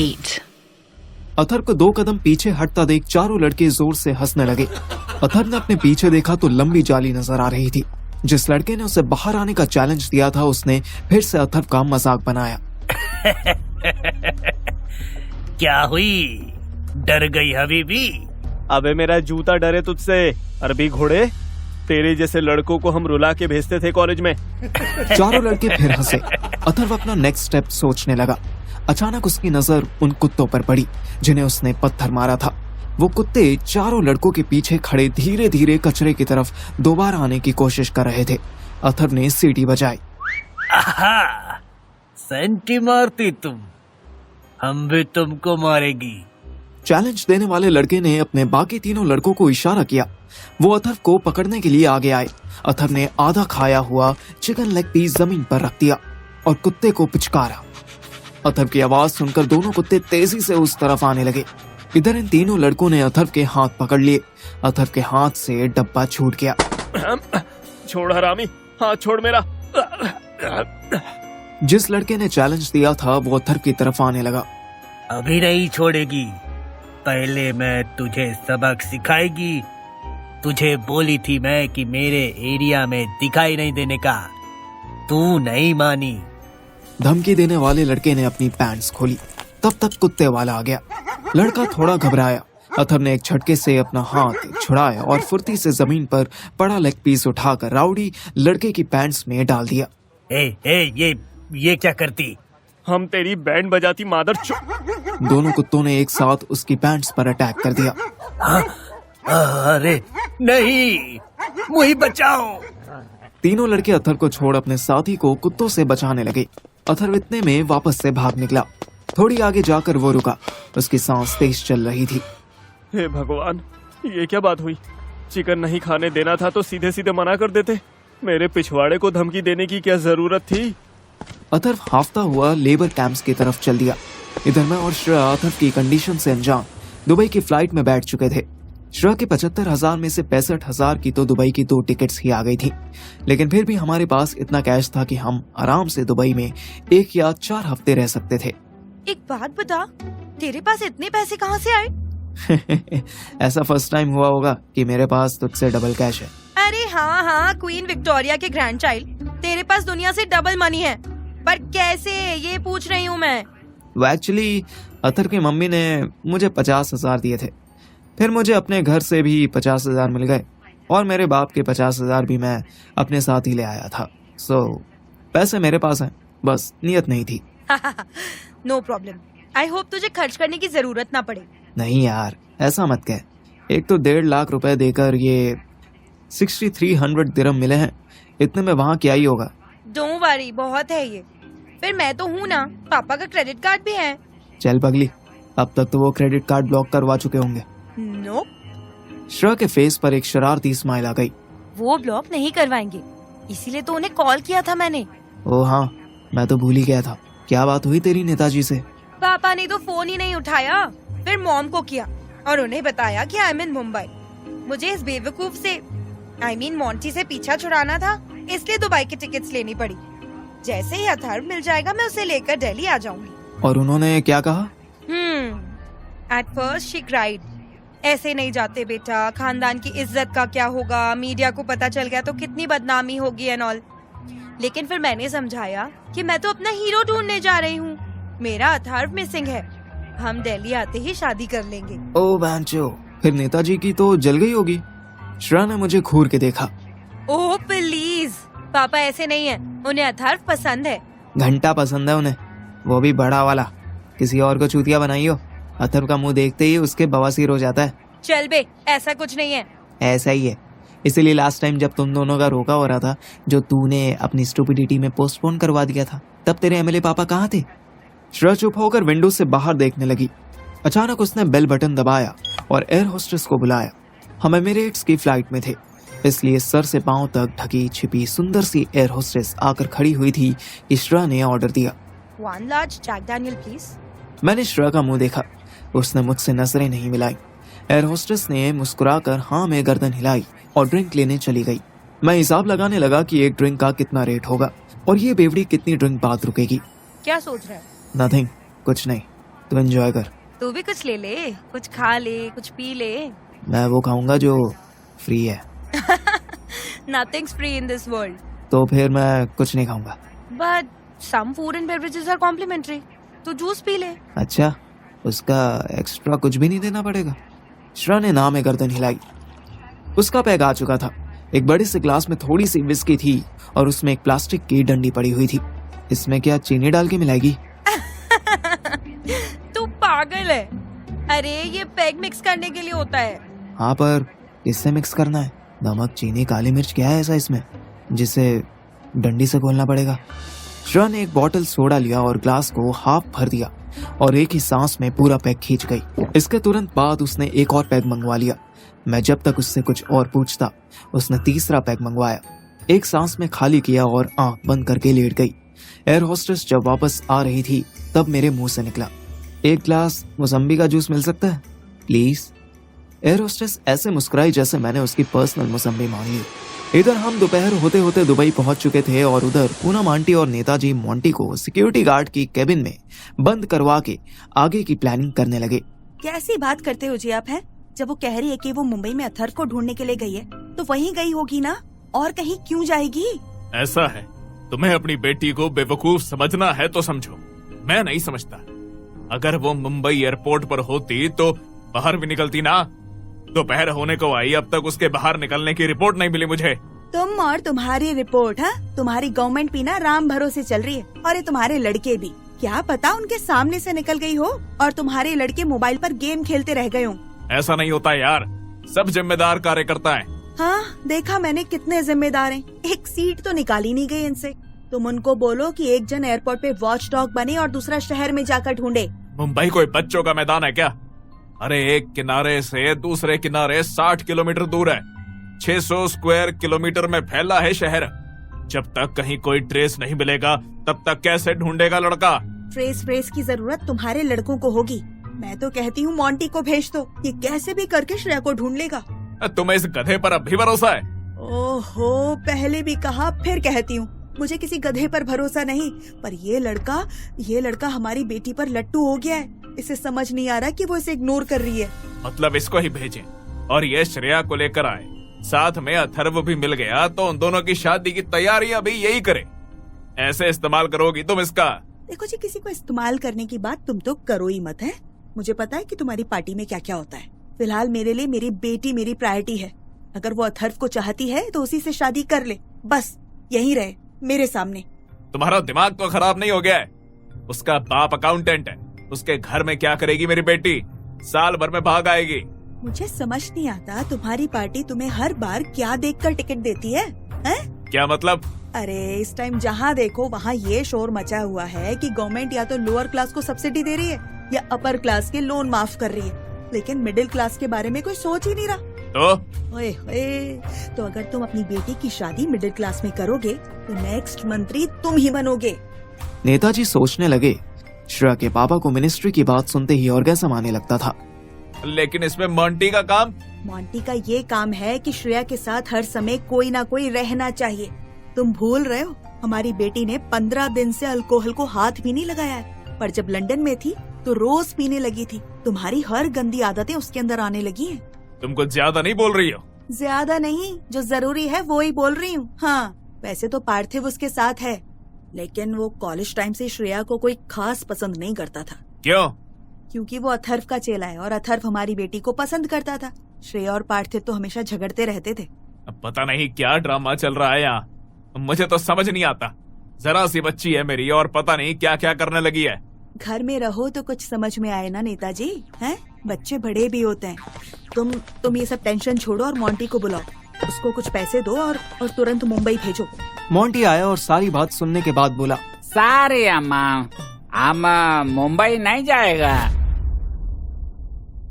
8. अथर्व को 2 कदम पीछे हटता देख चारों लड़के जोर से हंसने लगे। अथर्व ने अपने पीछे देखा तो लंबी जाली नजर आ रही थी। जिस लड़के ने उसे बाहर आने का चैलेंज दिया था उसने फिर से अथर्व का मजाक बनाया। क्या हुई, डर गई हबीबी? अबे मेरा जूता डरे तुझसे, अरबी घोड़े। तेरे जैसे लड़कों को हम रुला के भेजते थे कॉलेज में। चारों लड़के फिर हंसे। अथर्व अपना नेक्स्ट स्टेप सोचने लगा। अचानक उसकी नजर उन कुत्तों पर पड़ी जिन्हें उसने पत्थर मारा था। वो कुत्ते चारों लड़कों के पीछे खड़े धीरे धीरे कचरे की तरफ दोबारा आने की कोशिश कर रहे थे। अथर्व ने सीटी बजाई। आहा, सेंटी मारती तुम, हम भी तुमको मारेगी। चैलेंज देने वाले लड़के ने अपने बाकी तीनों लड़कों को इशारा किया। वो अथर्व को पकड़ने के लिए आगे आए। अथर्व ने आधा खाया हुआ चिकन लेग पीस जमीन पर रख दिया और कुत्ते को पिचकारा। अथर्व की आवाज सुनकर दोनों कुत्ते तेजी से उस तरफ आने लगे। इधर इन तीनों लड़कों ने अथर्व के हाथ पकड़ लिए। अथर्व के हाथ से डब्बा छूट गया। छोड़ हरामी, हाथ छोड़ मेरा। जिस लड़के ने चैलेंज दिया था वो अथर्व की तरफ आने लगा। अभी नहीं छोड़ेगी, पहले मैं तुझे सबक सिखाएगी। तुझे बोली थी मैं कि मेरे एरिया में दिखाई नहीं देने का, तू नहीं मानी। धमकी देने वाले लड़के ने अपनी पैंट्स खोली। तब तक कुत्ते वाला आ गया। लड़का थोड़ा घबराया। अथर्व ने एक झटके से अपना हाथ छुड़ाया और फुर्ती से जमीन पर पड़ा लेग पीस उठाकर राउडी लड़के की पैंट्स में डाल दिया। ये क्या करती? हम तेरी बैंड बजाती मादर चो। दोनों कुत्तों ने एक साथ उसकी पैंट्स पर अटैक कर दिया। अरे नहीं, मुझे बचाओ। तीनों लड़के अथर्व को छोड़ अपने साथी को कुत्तों से बचाने लगे। अथर्व इतने में वापस से भाग निकला। थोड़ी आगे जाकर वो रुका। उसकी सांस तेज चल रही थी। हे भगवान, ये क्या बात हुई? चिकन नहीं खाने देना था तो सीधे सीधे मना कर देते। मेरे पिछवाड़े को धमकी देने की क्या जरूरत थी? अथर्व हाफता हुआ लेबर कैंप्स की तरफ चल दिया। इधर मैं और श्रेया अथर्व की कंडीशन से अनजान दुबई की फ्लाइट में बैठ चुके थे। श्रेया के 75,000 में से 65,000 की तो दुबई की 2 टिकट्स ही आ गई थी। लेकिन फिर भी हमारे पास इतना कैश था कि हम आराम से दुबई में 1 या 4 हफ्ते रह सकते थे। एक बात बता, तेरे पास इतने पैसे कहाँ से आए? ऐसा फर्स्ट टाइम हुआ होगा कि मेरे पास तुझसे डबल कैश है। अरे हाँ, क्वीन विक्टोरिया के ग्रैंड चाइल्ड, तेरे पास दुनिया से डबल मनी है। पर कैसे, ये पूछ रही हूँ मैं। वो एक्चुअली अथर्व की मम्मी ने मुझे 50,000 दिए थे। फिर मुझे अपने घर से भी 50,000 मिल गए और मेरे बाप के 50,000 भी मैं अपने साथ ही ले आया था। सो पैसे मेरे पास हैं, बस नियत नहीं थी। No problem. आई होप तुझे खर्च करने की जरूरत ना पड़े। नहीं यार, ऐसा मत कह। एक तो 1.5 लाख रुपए देकर ये 6300 दिरहम मिले हैं। इतने में वहाँ क्या ही होगा। डोंट वरी, बहुत है ये। फिर मैं तो हूँ ना, पापा का क्रेडिट कार्ड भी है। चल पगली, अब तक तो वो क्रेडिट कार्ड ब्लॉक करवा चुके होंगे। नो। श्रेया के फेस पर एक शरारती स्माइल आ गई। वो ब्लॉक नहीं करवाएंगे, इसीलिए तो उन्हें कॉल किया था मैंने। ओ हाँ, मैं तो भूल ही गया था। क्या बात हुई तेरी नेताजी से? पापा ने तो फोन ही नहीं उठाया। फिर मॉम को किया और उन्हें बताया कि आई एम इन मुंबई। मुझे इस बेवकूफ से, मोंटी से पीछा छुड़ाना था, इसलिए दुबई की टिकट्स लेनी पड़ी। जैसे ही अथर्व मिल जाएगा मैं उसे लेकर दिल्ली आ जाऊंगी। और उन्होंने क्या कहा? At first she cried. ऐसे नहीं जाते बेटा, खानदान की इज्जत का क्या होगा, मीडिया को पता चल गया तो कितनी बदनामी होगी एंड ऑल। लेकिन फिर मैंने समझाया कि मैं तो अपना हीरो ढूंढने जा रही हूँ। मेरा अथर्व मिसिंग है, हम दिल्ली आते ही शादी कर लेंगे। ओ बैंचो, फिर नेताजी की तो जल गई होगी। श्रेया ने मुझे घूर के देखा। ओह प्लीज, पापा ऐसे नहीं है, उन्हें अथर्व पसंद है। घंटा पसंद है उन्हें, वो भी बड़ा वाला। किसी और को चूतिया बनाइयो, अथर्व का मुंह देखते ही उसके बवासीर हो जाता है। चल बे, ऐसा कुछ नहीं है। ऐसा ही है, इसीलिए लास्ट टाइम जब तुम दोनों का रोका हो रहा था, जो तूने अपनी स्टुपिडिटी में पोस्टपोन करवा दिया था, तब तेरे एमएलए पापा कहाँ थे? श्रेया चुप होकर विंडो से बाहर देखने लगी। अचानक उसने बेल बटन दबाया और एयर होस्टेस को बुलाया। हम एमिरेट्स की फ्लाइट में थे, इसलिए सर से पांव तक ढकी छिपी सुंदर सी एयर होस्टेस आकर खड़ी हुई थी कि श्रेया ने ऑर्डर दिया। 1 लार्ज जैक डैनियल प्लीज। मैंने श्रेया का मुंह देखा, उसने मुझसे नजरें नहीं मिलाई। एयर होस्टेस ने मुस्कुराकर हाँ में गर्दन हिलाई और ड्रिंक लेने चली गई। मैं हिसाब लगाने लगा कि एक ड्रिंक का कितना रेट होगा और ये बेवड़ी कितनी ड्रिंक बाद रुकेगी। क्या सोच रहा है? नथिंग, कुछ नहीं। तू एंजॉय कर। तू भी कुछ ले ले, कुछ खा ले, कुछ पी ले। मैं वो खाऊंगा जो फ्री है। Nothing's free in this world. तो फिर मैं कुछ नहीं खाऊंगा। But some food and beverages are complimentary. तू जूस पी ले। अच्छा, उसका एक्स्ट्रा कुछ भी नहीं देना पड़ेगा? श्रेया ने ना में गर्दन हिलाई। उसका पैग आ चुका था। एक बड़े से ग्लास में थोड़ी सी विस्की थी और उसमें एक प्लास्टिक की डंडी पड़ी हुई थी। इसमें क्या चीनी डाल के मिलाएगी? तू पागल है। अरे ये पैग मिक्स करने के लिए होता है। हाँ, पर किससे मिक्स करना है? नमक, चीनी, काली मिर्च, क्या है ऐसा इसमें जिसे डंडी से घोलना पड़ेगा? श्रेया ने एक बॉटल सोडा लिया और ग्लास को हाफ भर दिया और एक ही सांस में पूरा पैक खींच गई। इसके तुरंत बाद उसने एक और पैक मंगवा लिया। मैं जब तक उससे कुछ और पूछता, उसने तीसरा पैक मंगवाया। एक सांस में खाली किया और आंख बंद करके लेट गई। एयर होस्टेस जब वापस आ रही थी तब मेरे मुंह से निकला, एक ग्लास मौसम्बी का जूस मिल सकता है प्लीज? एयर होस्टेस ऐसे मुस्कुराई जैसे मैंने उसकी पर्सनल मौसम्बी मांग ली। इधर हम दोपहर होते होते दुबई पहुंच चुके थे और उधर पूनम आंटी और नेताजी मोंटी को सिक्योरिटी गार्ड की केबिन में बंद करवा के आगे की प्लानिंग करने लगे। कैसी बात करते हो जी आप, हैं? जब वो कह रही है कि वो मुंबई में अथर्व को ढूंढने के लिए गई है तो वहीं गई होगी ना, और कहीं क्यों जाएगी? ऐसा है, तुम्हें अपनी बेटी को बेवकूफ समझना है तो समझो, मैं नहीं समझता। अगर वो मुंबई एयरपोर्ट पर होती तो बाहर भी निकलती ना। दोपहर होने को आई, अब तक उसके बाहर निकलने की रिपोर्ट नहीं मिली मुझे। तुम और तुम्हारी रिपोर्ट, हाँ? तुम्हारी गवर्नमेंट भी ना राम भरोसे चल रही है, और ये तुम्हारे लड़के भी। क्या पता उनके सामने से निकल गई हो और तुम्हारे लड़के मोबाइल पर गेम खेलते रह गए हो। ऐसा नहीं होता यार, सब जिम्मेदार कार्यकर्ता है। हाँ, देखा मैंने कितने जिम्मेदार हैं। एक सीट तो निकाली नहीं गई इनसे। तुम उनको बोलो कि एक जन एयरपोर्ट पे वॉच डॉग बने और दूसरा शहर में जाकर ढूंढे। मुंबई कोई बच्चों का मैदान है क्या? अरे एक किनारे से दूसरे किनारे 60 किलोमीटर दूर है। 600 स्क्वायर किलोमीटर में फैला है शहर। जब तक कहीं कोई ट्रेस नहीं मिलेगा तब तक कैसे ढूंढेगा लड़का? ट्रेस की जरूरत तुम्हारे लड़कों को होगी। मैं तो कहती हूँ मोंटी को भेज दो, ये कैसे भी करके श्रेया को ढूंढ लेगा। तुम्हें इस गधे पर अब भी भरोसा है? ओहो, पहले भी कहा फिर कहती हूँ, मुझे किसी गधे पर भरोसा नहीं। पर ये लड़का हमारी बेटी पर लट्टू हो गया है। इसे समझ नहीं आ रहा कि वो इसे इग्नोर कर रही है। मतलब इसको ही भेजें और ये श्रेया को लेकर आए, साथ में अथर्व भी मिल गया तो उन दोनों की शादी की तैयारियां भी यही करे। ऐसे इस्तेमाल करोगी तुम इसका? देखो जी, किसी को इस्तेमाल करने की बात तुम तो करो ही मत, है? मुझे पता है कि तुम्हारी पार्टी में क्या क्या होता है। फिलहाल मेरे लिए मेरी बेटी मेरी प्रायोरिटी है। अगर वो अथर्व को चाहती है तो उसी से शादी कर ले, बस यही रहे मेरे सामने। तुम्हारा दिमाग तो खराब नहीं हो गया है? उसका बाप अकाउंटेंट है, उसके घर में क्या करेगी मेरी बेटी? साल भर में भाग आएगी। मुझे समझ नहीं आता तुम्हारी पार्टी तुम्हें हर बार क्या देखकर टिकट देती है, हैं? क्या मतलब? अरे इस टाइम जहाँ देखो वहाँ ये शोर मचा हुआ है कि गवर्नमेंट या तो लोअर क्लास को सब्सिडी दे रही है या अपर क्लास के लोन माफ कर रही है, लेकिन मिडिल क्लास के बारे में कोई सोच ही नहीं रहा। तो ओए तो अगर तुम अपनी बेटी की शादी मिडिल क्लास में करोगे तो नेक्स्ट मंत्री तुम ही बनोगे। नेताजी सोचने लगे। श्रेया के पापा को मिनिस्ट्री की बात सुनते ही और कैसा आने लगता था। लेकिन इसमें मोंटी का काम? मोंटी का ये काम है कि श्रेया के साथ हर समय कोई ना कोई रहना चाहिए। तुम भूल रहे हो, हमारी बेटी ने 15 दिन से अल्कोहल को हाथ भी नहीं लगाया है, पर जब लंदन में थी तो रोज पीने लगी थी। तुम्हारी हर गंदी आदतें उसके अंदर आने लगी हैं। तुम कुछ ज्यादा नहीं बोल रही हो? ज्यादा नहीं, जो जरूरी है वो ही बोल रही हूँ। हाँ, वैसे तो पार्थिव उसके साथ है, लेकिन वो कॉलेज टाइम से श्रेया को कोई खास पसंद नहीं करता था। क्यों? क्योंकि वो अथर्व का चेला है और अथर्व हमारी बेटी को पसंद करता था। श्रेया और पार्थिव तो हमेशा झगड़ते रहते थे। अब पता नहीं क्या ड्रामा चल रहा है यहाँ, मुझे तो समझ नहीं आता। जरा सी बच्ची है मेरी और पता नहीं क्या क्या करने लगी है। घर में रहो तो कुछ समझ में आए ना नेताजी, हैं? बच्चे बड़े भी होते हैं। तुम ये सब टेंशन छोड़ो और मोंटी को बुलाओ, उसको कुछ पैसे दो और तुरंत मुंबई भेजो। मोंटी आया और सारी बात सुनने के बाद बोला, सारे अम्मा, हम मुंबई नहीं जाएगा।